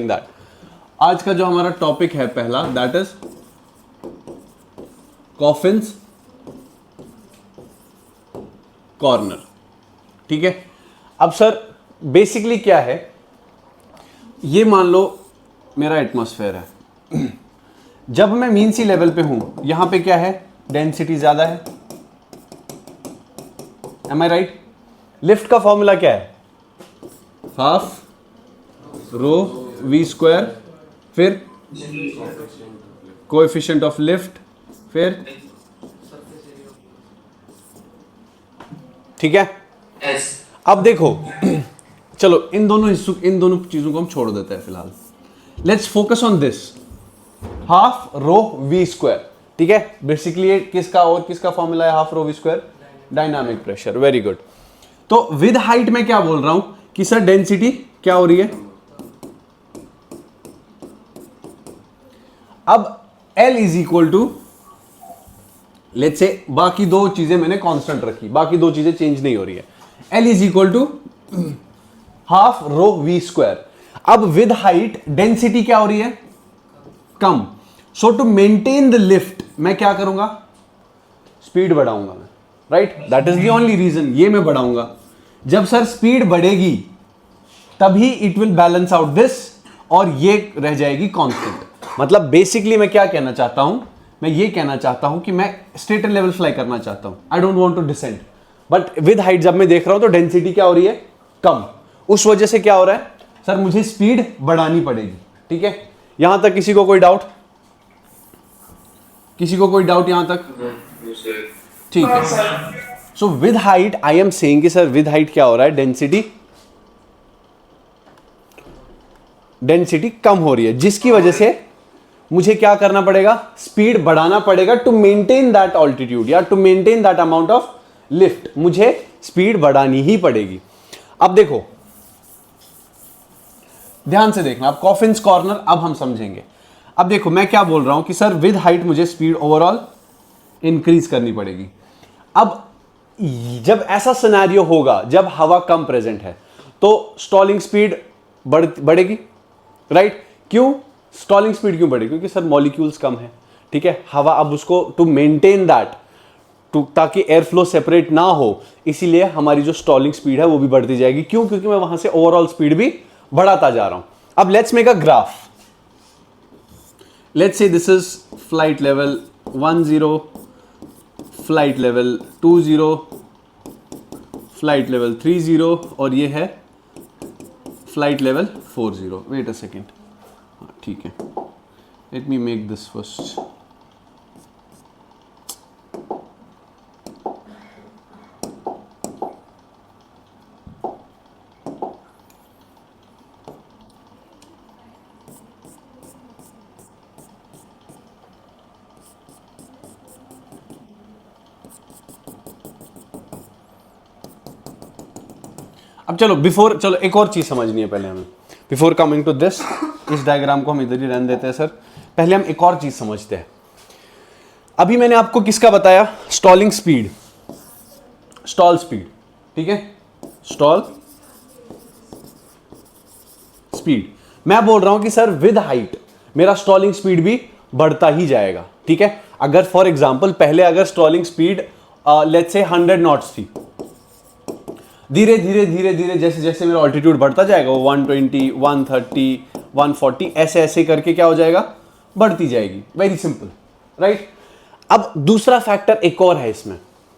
That आज का जो हमारा टॉपिक है पहला, दैट इज कॉफिन्स कॉर्नर। ठीक है, अब सर बेसिकली क्या है, ये मान लो मेरा एटमॉस्फेयर है, जब मैं मीन सी लेवल पे हूं, यहां पे क्या है, डेंसिटी ज्यादा है, एम आई राइट? लिफ्ट का फॉर्मूला क्या है, हाफ रो वी स्क्वायर, फिर कोएफिशिएंट ऑफ लिफ्ट, फिर ठीक है। अब देखो चलो इन दोनों चीजों को हम छोड़ देते हैं फिलहाल। Let's focus on this, half rho v square. ठीक है, बेसिकली ये किसका और किसका फॉर्मूला है, half rho v square, dynamic pressure. Very good. तो विद हाइट में क्या बोल रहा हूं कि सर डेंसिटी क्या हो रही है, अब L is equal to, let's say बाकी दो चीजें मैंने कांस्टेंट रखी, बाकी दो चीजें चेंज नहीं हो रही है, L is equal to half rho v square. अब विद हाइट डेंसिटी क्या हो रही है, कम। So to maintain the lift मैं क्या करूंगा, स्पीड बढ़ाऊंगा मैं, right? That is the only reason, ये मैं बढ़ाऊंगा। जब सर स्पीड बढ़ेगी तभी it will balance out this, और ये रह जाएगी कांस्टेंट। मतलब बेसिकली मैं क्या कहना चाहता हूं, मैं ये कहना चाहता हूं कि मैं स्ट्रेट लेवल फ्लाई करना चाहता हूं, I don't want to descend, but with height जब मैं देख रहा हूं तो डेंसिटी क्या हो रही है, कम। उस वजह से क्या हो रहा है सर, मुझे स्पीड बढ़ानी पड़ेगी। ठीक है, यहां तक किसी को कोई डाउट, किसी को कोई डाउट यहां तक? ठीक है। So with height I am saying कि सर विद हाइट क्या हो रहा है, डेंसिटी कम हो रही है, जिसकी वजह से मुझे क्या करना पड़ेगा, स्पीड बढ़ाना पड़ेगा टू मेंटेन दैट ऑल्टीट्यूड या to maintain that amount of lift, मुझे स्पीड बढ़ानी ही पड़ेगी। अब देखो ध्यान से देखना, अब कॉफिन्स कॉर्नर अब हम समझेंगे। अब देखो मैं क्या बोल रहा हूं कि सर विद हाइट मुझे स्पीड ओवरऑल इंक्रीज करनी पड़ेगी। अब जब ऐसा सिनेरियो होगा जब हवा कम प्रेजेंट है तो स्टॉलिंग स्पीड बढ़ेगी, राइट? क्यों स्टॉलिंग स्पीड क्यों बढ़ेगी? क्योंकि सर मॉलिक्यूल्स कम है। ठीक है, हवा अब उसको टू मेंटेन दैट, ताकि एयर फ्लो सेपरेट ना हो, इसीलिए हमारी जो स्टॉलिंग स्पीड है वो भी बढ़ती जाएगी। क्यों? क्योंकि मैं वहां से ओवरऑल स्पीड भी बढ़ाता जा रहा हूं। अब let's make a graph, let's say this is flight level 10, flight level 20, flight level 30, और ये है flight level 40। Wait a second, ठीक है, let me make this first. अब चलो एक और चीज समझनी है पहले हमें, बिफोर कमिंग टू दिस। इस डायग्राम को हम इधर ही रहने देते हैं सर, पहले हम एक और चीज समझते हैं। अभी मैंने आपको किसका बताया, स्टॉलिंग स्पीड, स्टॉल स्पीड। ठीक है, स्टॉल स्पीड। मैं बोल रहा हूं कि सर विद हाइट मेरा स्टॉलिंग स्पीड भी बढ़ता ही जाएगा। ठीक है, अगर फॉर एग्जांपल पहले अगर stalling speed let's say 100 knots थी, धीरे धीरे धीरे धीरे जैसे जैसे मेरा ऑल्टीट्यूड बढ़ता जाएगा, वो 120, 130, 140 ऐसे ऐसे करके क्या हो जाएगा, बढ़ती जाएगी। Very simple, right? अब दूसरा फैक्टर एक और है इसमें,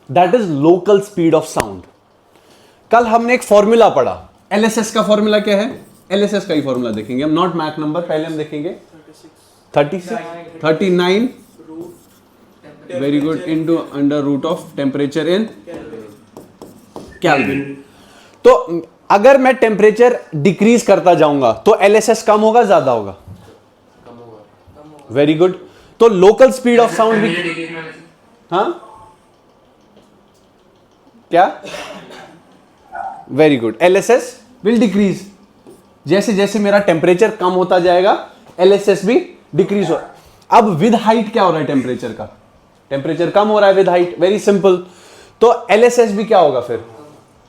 that is local speed of sound. कल हमने एक फॉर्मूला पढ़ा, एलएसएस का फॉर्मूला क्या है, एलएसएस का ही फॉर्मूला देखेंगे हम, नॉट मैक नंबर। पहले हम देखेंगे 39 very good into under root of temperature in Kelvin. तो अगर मैं टेम्परेचर डिक्रीज करता जाऊंगा तो एलएसएस कम होगा ज्यादा होगा? Very good. तो लोकल स्पीड ऑफ साउंड भी, हाँ क्या, very good, LSS will decrease. जैसे जैसे मेरा टेम्परेचर कम होता जाएगा एलएसएस भी डिक्रीज हो। अब विद हाइट क्या हो रहा है, टेम्परेचर का, टेम्परेचर कम हो रहा है विद हाइट, वेरी सिंपल। तो एलएसएस भी क्या होगा, फिर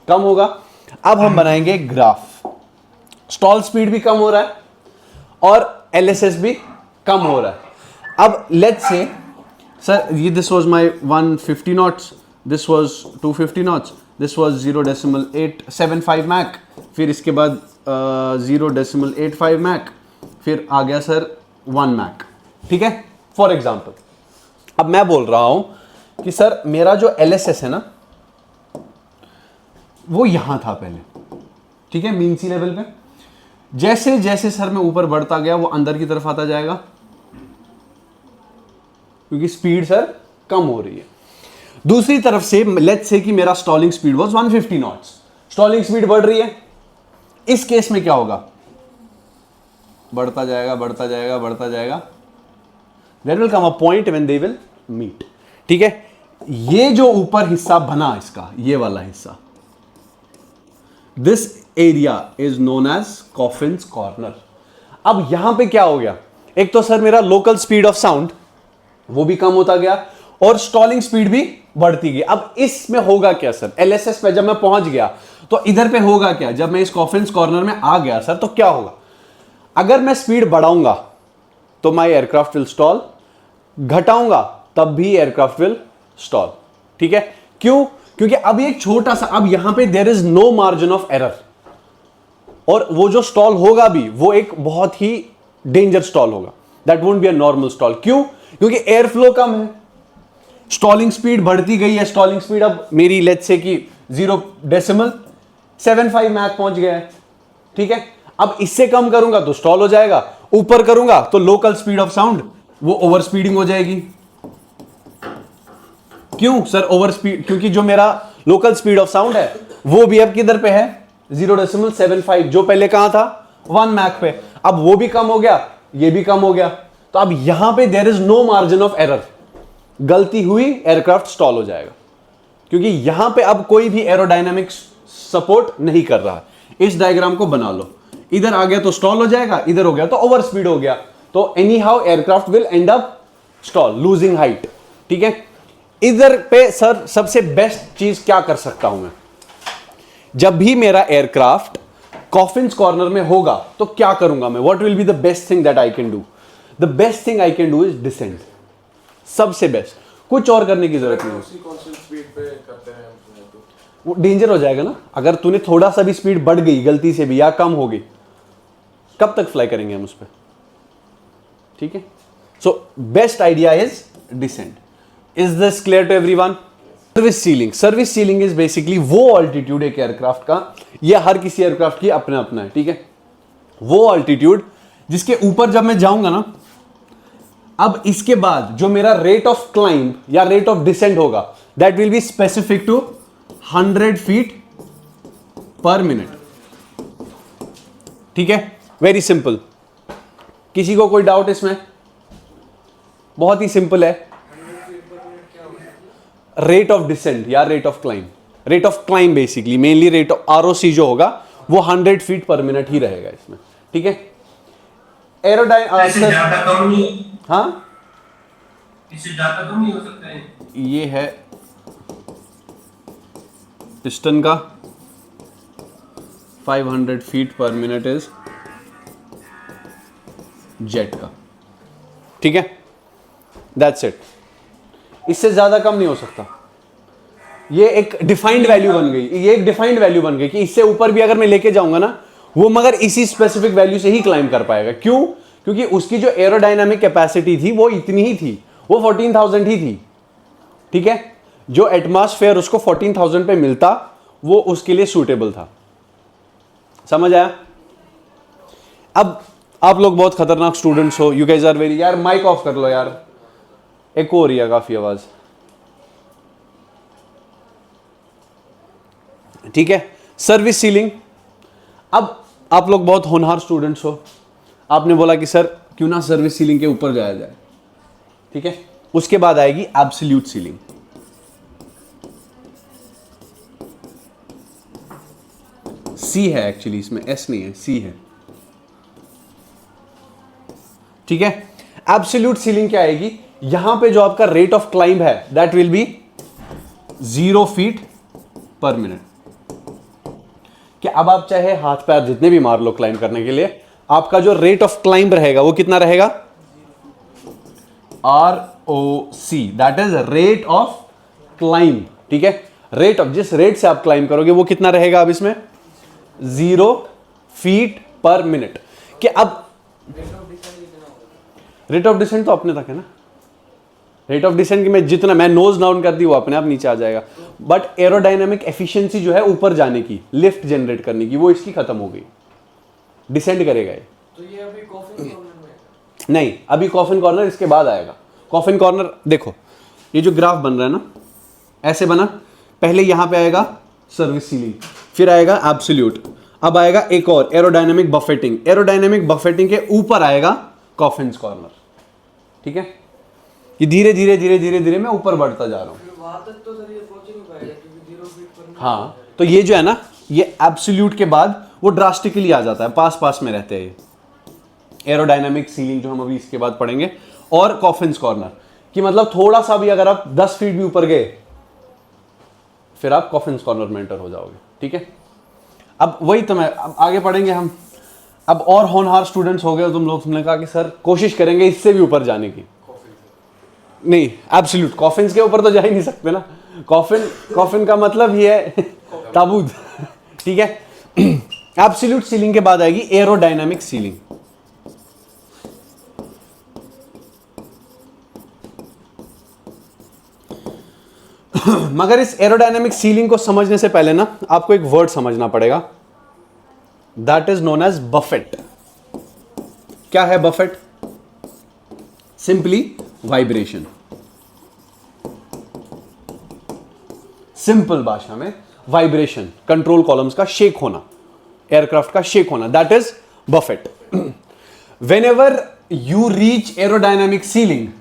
कम होगा। अब हम बनाएंगे ग्राफ, स्टॉल स्पीड भी कम हो रहा है और LSS भी कम हो रहा है। अब लेट्स से सर ये this was my 150 knots, this was 250 knots, this was 0.875 Mach, फिर इसके बाद 0.85 मैक, फिर आ गया सर 1 मैक, ठीक है फॉर एग्जांपल। अब मैं बोल रहा हूं कि सर मेरा जो LSS है ना वो यहां था पहले, ठीक है, मीन सी लेवल पे। जैसे जैसे सर मैं ऊपर बढ़ता गया वो अंदर की तरफ आता जाएगा, क्योंकि स्पीड सर कम हो रही है। दूसरी तरफ से लेट्स से कि मेरा stalling speed was 150 knots, stalling speed बढ़ रही है। इस केस में क्या होगा, बढ़ता जाएगा बढ़ता जाएगा बढ़ता जाएगा, there will come a point when they will meet, ठीक है। ये जो ऊपर हिस्सा बना इसका, ये वाला हिस्सा, this area is known as coffins corner. अब यहां पे क्या हो गया, एक तो सर मेरा लोकल स्पीड ऑफ साउंड वो भी कम होता गया और स्टॉलिंग स्पीड भी बढ़ती गई। अब इसमें होगा क्या सर, LSS पे जब मैं पहुंच गया तो इधर पे होगा क्या, जब मैं इस कॉफिन्स कॉर्नर में आ गया सर तो क्या होगा, अगर मैं स्पीड बढ़ाऊंगा तो माई एयरक्राफ्ट विल स्टॉल, घटाऊंगा तब भी एयरक्राफ्ट विल स्टॉल, ठीक है। क्यों, क्योंकि अब एक छोटा सा, अब यहां पे there is no margin of error, और वो जो स्टॉल होगा भी वो एक बहुत ही डेंजर स्टॉल होगा, that won't be a normal stall. क्यों, क्योंकि एयर फ्लो कम है, स्टॉलिंग स्पीड बढ़ती गई है, स्टॉलिंग स्पीड अब मेरी लेट्स से कि 0.75 मैक पहुंच गया है, ठीक है। अब इससे कम करूंगा तो स्टॉल हो जाएगा, ऊपर करूंगा तो लोकल स्पीड ऑफ साउंड वो ओवर स्पीडिंग हो जाएगी। क्यों सर ओवर स्पीड, क्योंकि जो मेरा लोकल स्पीड ऑफ साउंड है वो भी अब किधर पे है 0.75, जो पहले कहां था 1 मैक पे, अब वो भी कम हो गया, ये भी कम हो गया, तो अब यहां पे there is no margin of error, गलती हुई एयरक्राफ्ट स्टॉल हो जाएगा, क्योंकि यहां पे अब कोई भी एरोडायनामिक्स सपोर्ट नहीं कर रहा है। इस डायग्राम को बना लो, इधर आ गया तो स्टॉल हो जाएगा, इधर हो गया तो ओवर स्पीड हो गया, तो any how aircraft will end up stall, losing height, ठीक है। इधर पे सर सबसे बेस्ट चीज क्या कर सकता हूं मैं, जब भी मेरा एयरक्राफ्ट कॉफिन्स कॉर्नर में होगा तो क्या करूंगा मैं, what will be the best thing that I can do, the best thing I can do is descend, सबसे बेस्ट, कुछ और करने की जरूरत नहीं है। स्पीड पे करते हैं तो वो डेंजर हो जाएगा ना, अगर तूने थोड़ा सा भी स्पीड बढ़ गई गलती से भी या कम हो गई, कब तक फ्लाई करेंगे हम उस पर, ठीक है। So best idea is descend. Is this clear to everyone? Service ceiling, service ceiling is basically वो ऑल्टीट्यूड एक एयरक्राफ्ट का, ये हर किसी एयरक्राफ्ट की अपना अपना है, ठीक है, वो ऑल्टीट्यूड जिसके ऊपर जब मैं जाऊंगा ना, अब इसके बाद जो मेरा रेट ऑफ क्लाइंब या रेट ऑफ डिसेंट होगा that will be specific to 100 feet per minute, ठीक है, वेरी सिंपल। किसी को कोई डाउट इसमें? बहुत ही सिंपल है, रेट ऑफ डिसेंट या rate of climb, rate of climb basically mainly rate of ROC जो होगा वो 100 फीट पर मिनट ही रहेगा इसमें, ठीक है। हाँ इससे ज्यादा कम नहीं हो सकता है, ये है पिस्टन का 500 feet per minute is jet का, ठीक है, दैट्स इट, इससे ज्यादा कम नहीं हो सकता। ये एक डिफाइंड वैल्यू बन गई, ये एक डिफाइंड वैल्यू बन गई कि इससे ऊपर भी अगर मैं लेके जाऊंगा ना वो मगर इसी स्पेसिफिक वैल्यू से ही क्लाइम कर पाएगा। क्यों? क्योंकि उसकी जो एरोडायनामिक कैपेसिटी थी वो इतनी ही थी, वो 14,000 ही थी, ठीक है। जो एटमॉस्फेयर उसको 14,000 पे मिलता वो उसके लिए सूटेबल था, समझ आया? अब आप लोग बहुत खतरनाक स्टूडेंट्स हो, यू गाइस आर वेरी, यार माइक ऑफ कर लो यार, एको हो रही है काफी आवाज, ठीक है। सर्विस सीलिंग, अब आप लोग बहुत होनहार स्टूडेंट्स हो, आपने बोला कि सर क्यों ना सर्विस सीलिंग के ऊपर जाया जाए, ठीक है। उसके बाद आएगी एब्सोल्यूट सीलिंग, सी है एक्चुअली इसमें, एस नहीं है, सी है, ठीक है। एब्सोल्यूट सीलिंग क्या आएगी, यहां पे जो आपका रेट ऑफ क्लाइंब है that will B 0 feet per minute, कि अब आप चाहे हाथ पैर जितने भी मार लो क्लाइंब करने के लिए, आपका जो रेट ऑफ क्लाइंब रहेगा वो कितना रहेगा, ROC, that is rate of climb. ठीक है, रेट ऑफ, जिस रेट से आप क्लाइंब करोगे वो कितना रहेगा अब इसमें 0 फीट पर मिनट। कि अब रेट ऑफ डिसेंट तो अपने तक है ना, रेट ऑफ डिसेंट की मैं जितना मैं नोज डाउन कर दी वो अपने आप नीचे आ जाएगा, बट एरोडायनामिक एफिशिएंसी जो है ऊपर जाने की, लिफ्ट जनरेट करने की, वो इसकी खत्म हो गई, डिसेंड करेगा ये। तो ये अभी कॉफिन कॉर्नर में है? नहीं, अभी कॉफिन कॉर्नर इसके बाद आएगा। कॉफिन कॉर्नर देखो, ये जो ग्राफ बन रहा है ना, ऐसे बना, पहले यहां पे आएगा सर्विस सीलिंग, फिर आएगा एब्सोल्यूट, अब आएगा एक और एरोडायनामिक बफेटिंग, एरोडायनामिक बफेटिंग के ऊपर आएगा कॉफिन कॉर्नर। ठीक है, ये धीरे धीरे धीरे धीरे धीरे मैं ऊपर बढ़ता जा रहा हूं। फिर वहां तक तो सर ये पहुंच ही नहीं पाएगा क्योंकि 0 फीट पर मिनट। हाँ, तो ये जो है ना, ये एब्सोल्यूट के बाद वो ड्रास्टिकली आ जाता है, पास पास में रहते हैं ये एरोडायनामिक सीलिंग, जो हम अभी इसके बाद पढ़ेंगे, और कॉफिन कॉर्नर, कि मतलब थोड़ा सा भी अगर आप 10 फीट भी ऊपर गए फिर आप कॉफिन कॉर्नर में एंटर हो जाओगे। ठीक है, अब वही तो मैं, अब आगे पढ़ेंगे हम। अब और होनहार स्टूडेंट्स हो गए तुम लोग, तुमने कहा कि सर कोशिश करेंगे इससे भी ऊपर जाने की। नहीं, एब्सोल्यूट कॉफिन के ऊपर तो जा ही नहीं सकते ना, कॉफिन का मतलब ही है ताबूत। ठीक है, एब्सोल्यूट सीलिंग के बाद आएगी एरोडायनामिक सीलिंग। मगर इस एरोडायनामिक सीलिंग को समझने से पहले ना आपको एक वर्ड समझना पड़ेगा, that is known as buffet. क्या है बफेट? Simply vibration. सिंपल भाषा में वाइब्रेशन, कंट्रोल कॉलम्स का शेक होना, एयरक्राफ्ट का शेक होना, that is buffet. Whenever you reach aerodynamic ceiling,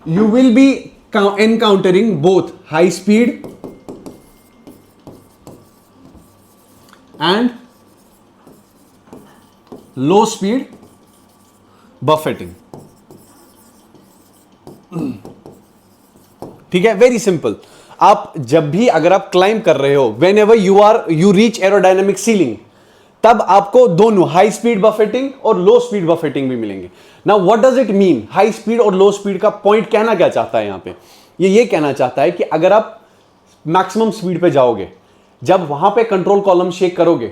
you will be encountering both high speed and low speed buffeting. ठीक है, वेरी सिंपल। आप जब भी अगर आप क्लाइंब कर रहे हो, whenever you reach aerodynamic ceiling, तब आपको दोनों हाई स्पीड बफेटिंग और लो स्पीड बफेटिंग भी मिलेंगे। Now what does it mean? High speed और लो स्पीड का पॉइंट कहना क्या चाहता है यहां पे? ये कहना चाहता है कि अगर आप मैक्सिमम स्पीड पे जाओगे, जब वहां पे कंट्रोल कॉलम शेक करोगे,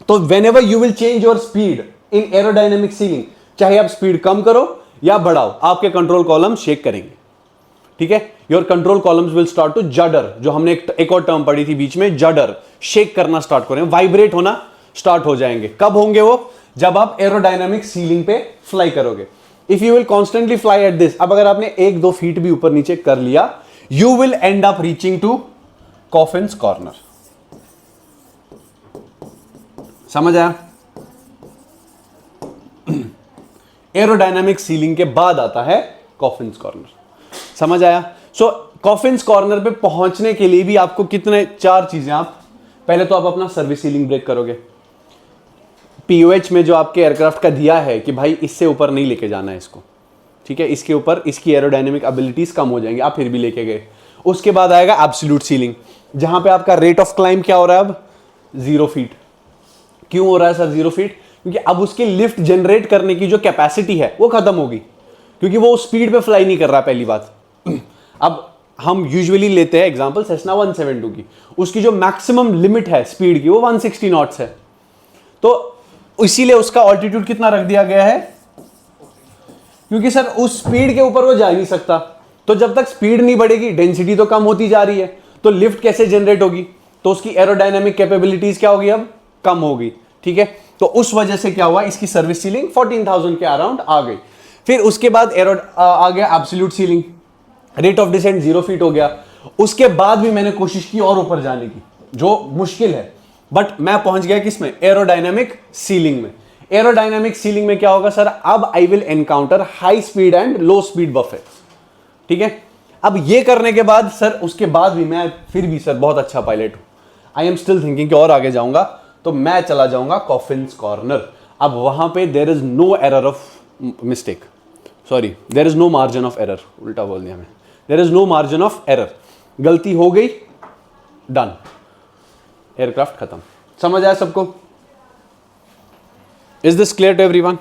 तो whenever you will change your speed in aerodynamic ceiling, चाहे आप स्पीड कम करो या बढ़ाओ, आपके कंट्रोल कॉलम शेक करेंगे। ठीक है, your control columns will start to judder, जो हमने एक और टर्म पढ़ी थी बीच में, जडर, शेक करना स्टार्ट करें, वाइब्रेट होना स्टार्ट हो जाएंगे। कब होंगे वो? जब आप एरोडायनामिक सीलिंग पे फ्लाई करोगे। If you will constantly fly at this, अब अगर आपने 1-2 फीट भी ऊपर नीचे कर लिया, you will end up reaching to coffin corner. समझ आया? एरोडायनामिक सीलिंग के बाद आता है कॉफिन कॉर्नर। समझ आया? सो कॉफिन कॉर्नर पे पहुंचने के लिए भी आपको कितने 4 चीजें, आप पहले तो आप अपना सर्विस सीलिंग ब्रेक करोगे। पीओएच में जो आपके एयरक्राफ्ट का दिया है कि भाई इससे ऊपर नहीं लेके जाना है इसको, ठीक है, इसके ऊपर इसकी एरोडायनेमिक एबिलिटीज कम हो जाएंगी, आप फिर भी लेके गए। उसके बाद आएगा एब्सोल्यूट सीलिंग, जहां पे आपका रेट ऑफ क्लाइंब क्या हो रहा है अब? 0 फीट। क्यों हो रहा है सर 0 फीट? क्योंकि अब उसकी लिफ्ट जनरेट करने की जो कैपेसिटी है वो खत्म होगी, क्योंकि वो स्पीड पे फ्लाई नहीं कर रहा। पहली बात, अब हम यूजुअली लेते हैं एग्जांपल सेस्ना 172 की, उसकी जो मैक्सिमम लिमिट है स्पीड की वो 160 नॉट्स है, तो इसीलिए उसका ऑल्टीट्यूड कितना रख दिया गया है? क्योंकि सर उस स्पीड के ऊपर वो जा नहीं सकता, तो जब तक स्पीड नहीं बढ़ेगी डेंसिटी तो कम होती जा रही है, तो लिफ्ट कैसे जनरेट होगी? तो उसकी एरोडायनेमिक कैपेबिलिटीज क्या होगी? अब कम होगी। ठीक है, तो उस वजह से क्या हुआ, इसकी सर्विस सीलिंग 14,000 के अराउंड आ गई। फिर उसके बाद आ गया absolute ceiling, rate of descent 0 feet हो गया। उसके बाद भी मैंने कोशिश की और ऊपर जाने की, जो मुश्किल है, बट मैं पहुंच गया किसमें? एरोडायनेमिक सीलिंग में। एरोडायनेमिक सीलिंग में क्या होगा सर? अब I will encounter high speed and low speed buffets. ठीक है, अब ये करने के बाद सर, उसके बाद भी मैं फिर भी सर बहुत अच्छा पायलट हूं, आई एम स्टिल थिंकिंग कि और आगे जाऊंगा, तो मैं चला जाऊंगा कॉफिन कॉर्नर। अब वहां पे there is no error of mistake, sorry there is no margin of error, उल्टा बोल दिया मैं, there is no margin of error. गलती हो गई, डन, एयरक्राफ्ट खत्म। समझ आया सबको? Is this clear to everyone?